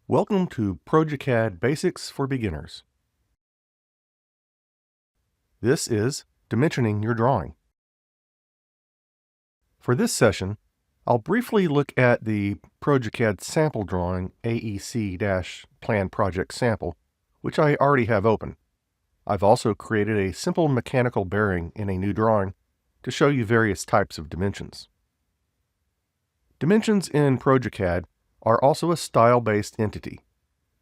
Welcome to progeCAD Basics for Beginners. This is dimensioning your drawing. For this session, I'll briefly look at the progeCAD sample drawing AEC-Plan Project Sample, which I already have open. I've also created a simple mechanical bearing in a new drawing to show you various types of dimensions. Dimensions in progeCAD are also a style-based entity.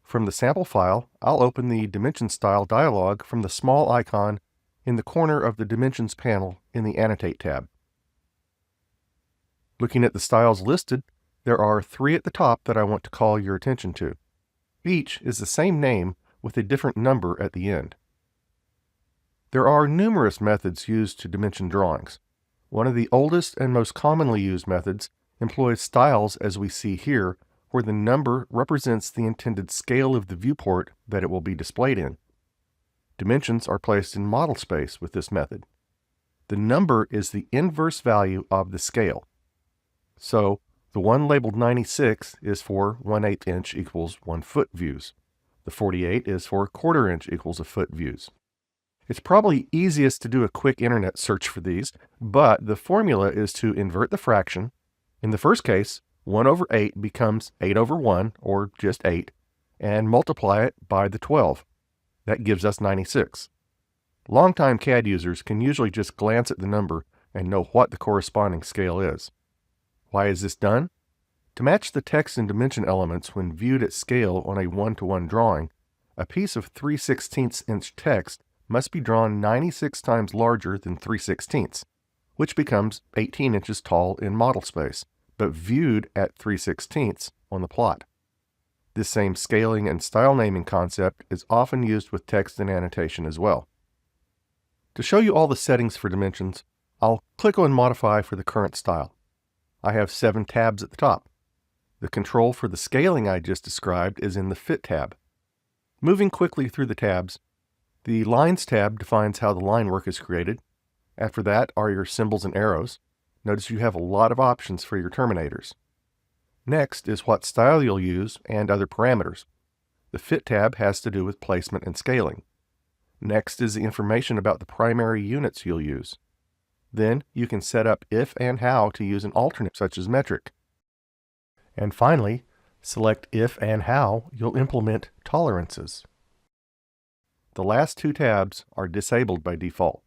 From the sample file, I'll open the Dimension Style dialog from the small icon in the corner of the Dimensions panel in the Annotate tab. Looking at the styles listed, there are 3 at the top that I want to call your attention to. Each is the same name with a different number at the end. There are numerous methods used to dimension drawings. One of the oldest and most commonly used methods employs styles as we see here, where the number represents the intended scale of the viewport that it will be displayed in. Dimensions are placed in model space with this method. The number is the inverse value of the scale. So, the one labeled 96 is for 1/8 inch equals 1 foot views. The 48 is for 1/4 inch equals a foot views. It's probably easiest to do a quick internet search for these, but the formula is to invert the fraction. In the first case, 1/8 becomes 8/1, or just 8, and multiply it by the 12. That gives us 96. Longtime CAD users can usually just glance at the number and know what the corresponding scale is. Why is this done? To match the text and dimension elements when viewed at scale on a 1-to-1 drawing, a piece of 3/16 inch text must be drawn 96 times larger than 3/16, which becomes 18 inches tall in model space, but viewed at 3/16 on the plot. This same scaling and style naming concept is often used with text and annotation as well. To show you all the settings for dimensions, I'll click on Modify for the current style. I have 7 tabs at the top. The control for the scaling I just described is in the Fit tab. Moving quickly through the tabs, the Lines tab defines how the line work is created. After that are your symbols and arrows. Notice you have a lot of options for your terminators. Next is what style you'll use and other parameters. The Fit tab has to do with placement and scaling. Next is the information about the primary units you'll use. Then you can set up if and how to use an alternate such as metric. And finally, select if and how you'll implement tolerances. The last 2 tabs are disabled by default.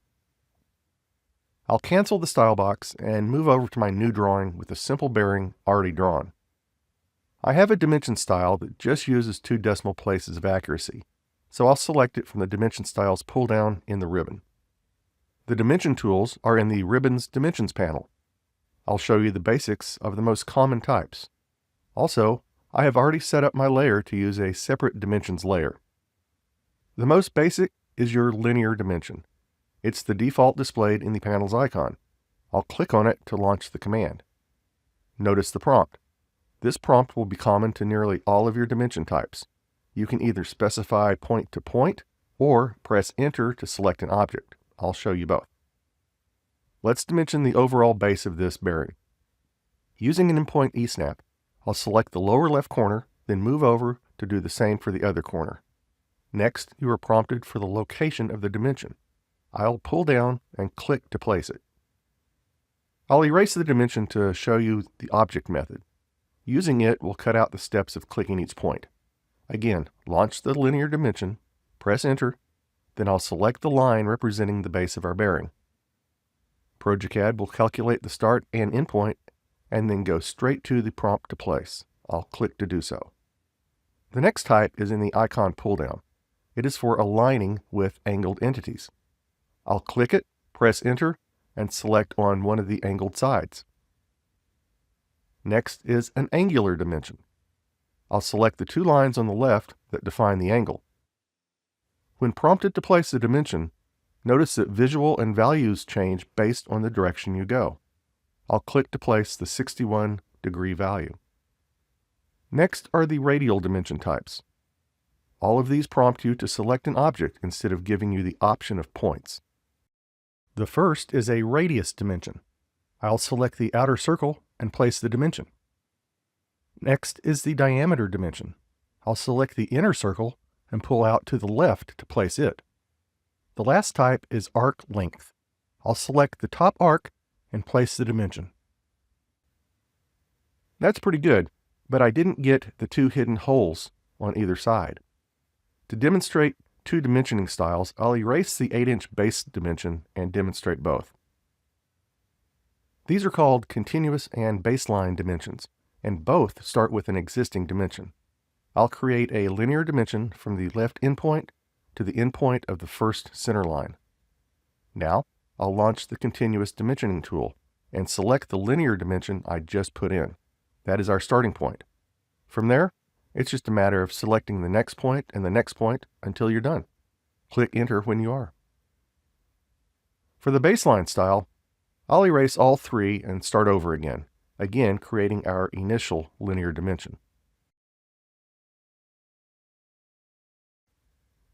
I'll cancel the style box and move over to my new drawing with a simple bearing already drawn. I have a dimension style that just uses 2 decimal places of accuracy, so I'll select it from the Dimension Styles pull-down in the ribbon. The dimension tools are in the Ribbon's Dimensions panel. I'll show you the basics of the most common types. Also, I have already set up my layer to use a separate dimensions layer. The most basic is your linear dimension. It's the default displayed in the panel's icon. I'll click on it to launch the command. Notice the prompt. This prompt will be common to nearly all of your dimension types. You can either specify point to point or press Enter to select an object. I'll show you both. Let's dimension the overall base of this bearing. Using an endpoint eSnap, I'll select the lower left corner, then move over to do the same for the other corner. Next, you are prompted for the location of the dimension. I'll pull down and click to place it. I'll erase the dimension to show you the object method. Using it will cut out the steps of clicking each point. Again, launch the linear dimension, press Enter, then I'll select the line representing the base of our bearing. progeCAD will calculate the start and end point and then go straight to the prompt to place. I'll click to do so. The next type is in the icon pull-down. It is for aligning with angled entities. I'll click it, press Enter, and select on one of the angled sides. Next is an angular dimension. I'll select the 2 lines on the left that define the angle. When prompted to place a dimension, notice that visual and values change based on the direction you go. I'll click to place the 61-degree value. Next are the radial dimension types. All of these prompt you to select an object instead of giving you the option of points. The first is a radius dimension. I'll select the outer circle and place the dimension. Next is the diameter dimension. I'll select the inner circle and pull out to the left to place it. The last type is arc length. I'll select the top arc and place the dimension. That's pretty good, but I didn't get the two hidden holes on either side. To demonstrate two dimensioning styles, I'll erase the 8-inch base dimension and demonstrate both. These are called continuous and baseline dimensions, and both start with an existing dimension. I'll create a linear dimension from the left endpoint to the endpoint of the first center line. Now, I'll launch the continuous dimensioning tool and select the linear dimension I just put in. That is our starting point. From there, it's just a matter of selecting the next point and the next point until you're done. Click Enter when you are. For the baseline style, I'll erase all three and start over again creating our initial linear dimension.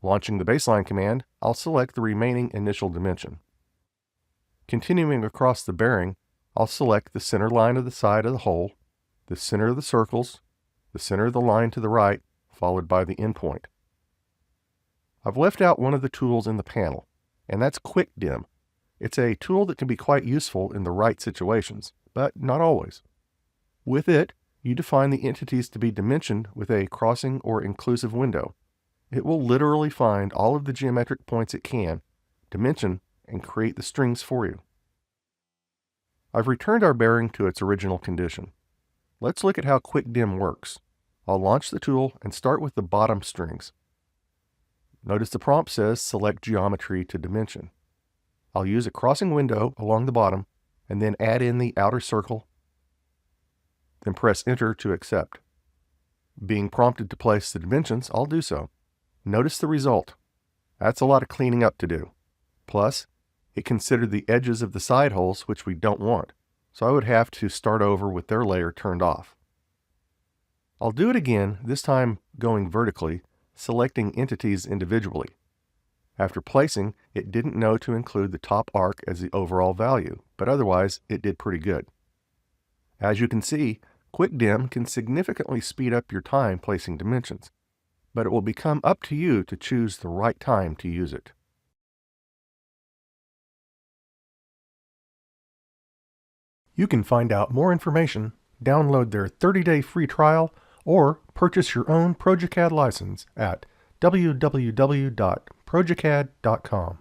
Launching the baseline command, I'll select the remaining initial dimension. Continuing across the bearing, I'll select the center line of the side of the hole, the center of the circles, the center of the line to the right, followed by the endpoint. I've left out one of the tools in the panel, and that's Quick Dim. It's a tool that can be quite useful in the right situations, but not always. With it, you define the entities to be dimensioned with a crossing or inclusive window. It will literally find all of the geometric points it can, dimension, and create the strings for you. I've returned our bearing to its original condition. Let's look at how Quick Dim works. I'll launch the tool and start with the bottom strings. Notice the prompt says Select Geometry to Dimension. I'll use a crossing window along the bottom and then add in the outer circle, then press Enter to accept. Being prompted to place the dimensions, I'll do so. Notice the result. That's a lot of cleaning up to do. Plus, it considered the edges of the side holes, which we don't want, so I would have to start over with their layer turned off. I'll do it again, this time going vertically, selecting entities individually. After placing, it didn't know to include the top arc as the overall value, but otherwise it did pretty good. As you can see, Quick Dim can significantly speed up your time placing dimensions, but it will become up to you to choose the right time to use it. You can find out more information, download their 30-day free trial, or purchase your own progeCAD license at www.progeCAD.com.